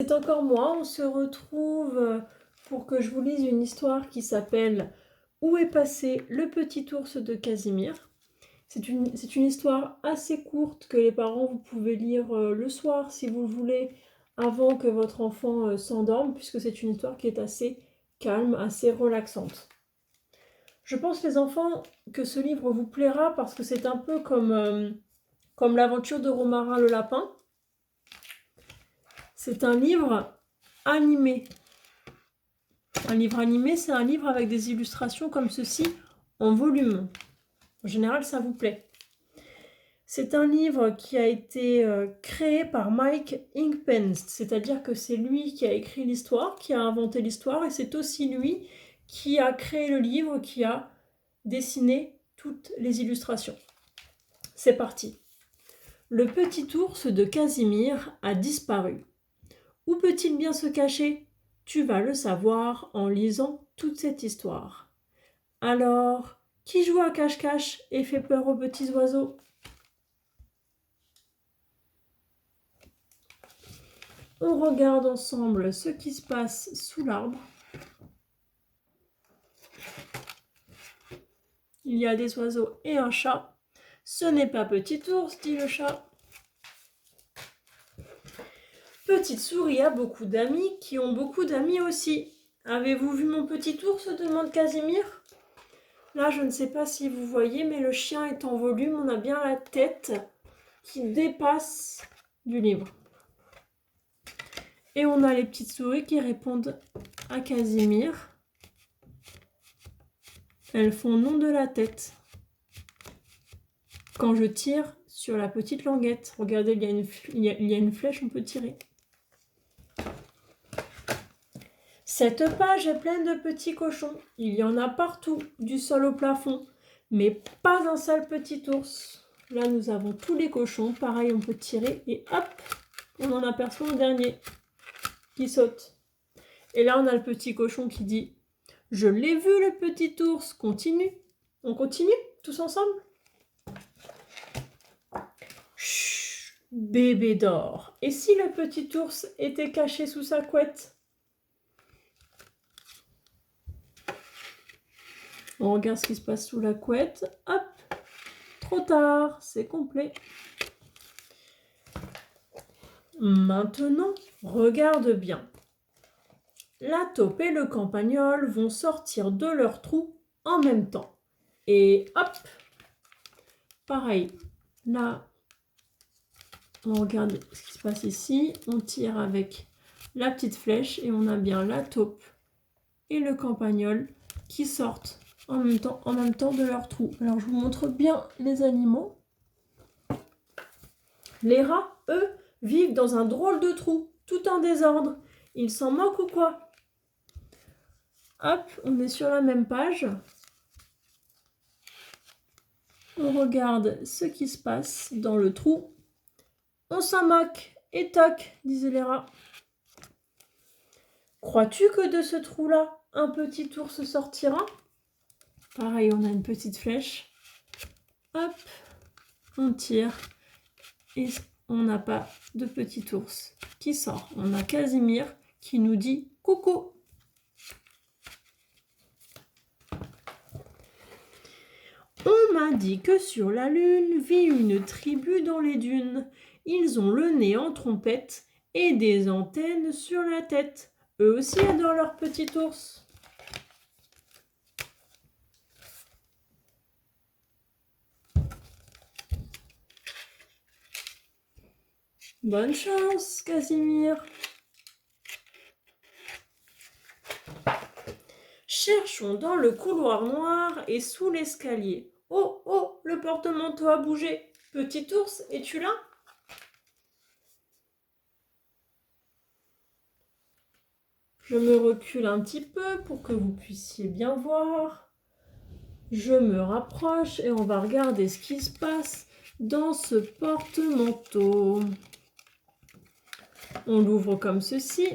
C'est encore moi, on se retrouve pour que je vous lise une histoire qui s'appelle « Où est passé le petit ours de Casimir ?» C'est une histoire assez courte que les parents, vous pouvez lire le soir si vous le voulez, avant que votre enfant s'endorme, puisque c'est une histoire qui est assez calme, assez relaxante. Je pense, les enfants, que ce livre vous plaira parce que c'est un peu comme l'aventure de Romarin le lapin. C'est un livre animé. Un livre animé, c'est un livre avec des illustrations comme ceci, en volume. En général, ça vous plaît. C'est un livre qui a été créé par Mike Inkpenst, c'est-à-dire que c'est lui qui a écrit l'histoire, qui a inventé l'histoire, et c'est aussi lui qui a créé le livre, qui a dessiné toutes les illustrations. C'est parti. Le petit ours de Casimir a disparu. Où peut-il bien se cacher ? Tu vas le savoir en lisant toute cette histoire. Alors, qui joue à cache-cache et fait peur aux petits oiseaux ? On regarde ensemble ce qui se passe sous l'arbre. Il y a des oiseaux et un chat. Ce n'est pas petit ours, dit le chat. Petite souris a beaucoup d'amis qui ont beaucoup d'amis aussi. Avez-vous vu mon petit ours ? Demande Casimir. Là, je ne sais pas si vous voyez, mais le chien est en volume. On a bien la tête qui dépasse du livre. Et on a les petites souris qui répondent à Casimir. Elles font nom de la tête. Quand je tire sur la petite languette, regardez, il y a une flèche, on peut tirer. Cette page est pleine de petits cochons. Il y en a partout, du sol au plafond, mais pas un seul petit ours. Là, nous avons tous les cochons. Pareil, on peut tirer et hop, on en aperçoit un dernier qui saute. Et là, on a le petit cochon qui dit « Je l'ai vu, le petit ours, continue !» On continue, tous ensemble ? Chut, bébé dort. Et si le petit ours était caché sous sa couette ? On regarde ce qui se passe sous la couette. Hop, trop tard, c'est complet. Maintenant, regarde bien. La taupe et le campagnol vont sortir de leur trou en même temps. Et hop, pareil. Là, on regarde ce qui se passe ici. On tire avec la petite flèche et on a bien la taupe et le campagnol qui sortent en même temps de leur trou. Alors, je vous montre bien les animaux. Les rats, eux, vivent dans un drôle de trou, tout en désordre. Ils s'en moquent ou quoi ? Hop, on est sur la même page. On regarde ce qui se passe dans le trou. On s'en moque. Et toc, disaient les rats. Crois-tu que de ce trou-là, un petit ours sortira ? Pareil, on a une petite flèche. Hop, on tire. Et on n'a pas de petit ours qui sort. On a Casimir qui nous dit coucou. On m'a dit que sur la lune vit une tribu dans les dunes. Ils ont le nez en trompette et des antennes sur la tête. Eux aussi adorent leur petit ours. Bonne chance, Casimir. Cherchons dans le couloir noir et sous l'escalier. Oh, oh, le porte-manteau a bougé. Petit ours, es-tu là ? Je me recule un petit peu pour que vous puissiez bien voir. Je me rapproche et on va regarder ce qui se passe dans ce porte-manteau. On l'ouvre comme ceci.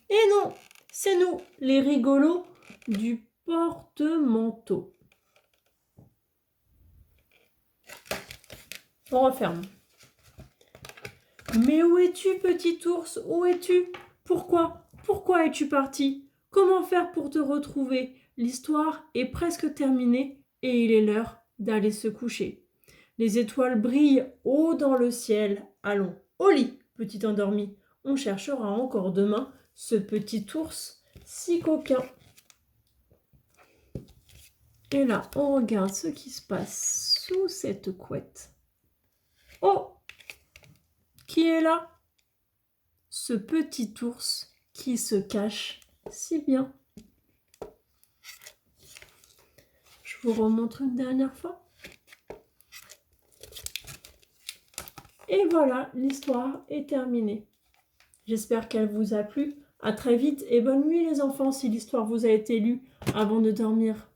Et non, c'est nous, les rigolos du porte-manteau. On referme. Mais où es-tu, petit ours? Où es-tu? Pourquoi? Pourquoi es-tu parti? Comment faire pour te retrouver? L'histoire est presque terminée et il est l'heure d'aller se coucher. Les étoiles brillent haut dans le ciel. Allons, au lit, petit endormi. On cherchera encore demain ce petit ours si coquin. Et là, on regarde ce qui se passe sous cette couette. Oh! Qui est là? Ce petit ours qui se cache si bien. Je vous remontre une dernière fois. Et voilà, l'histoire est terminée. J'espère qu'elle vous a plu. À très vite et bonne nuit les enfants si l'histoire vous a été lue avant de dormir.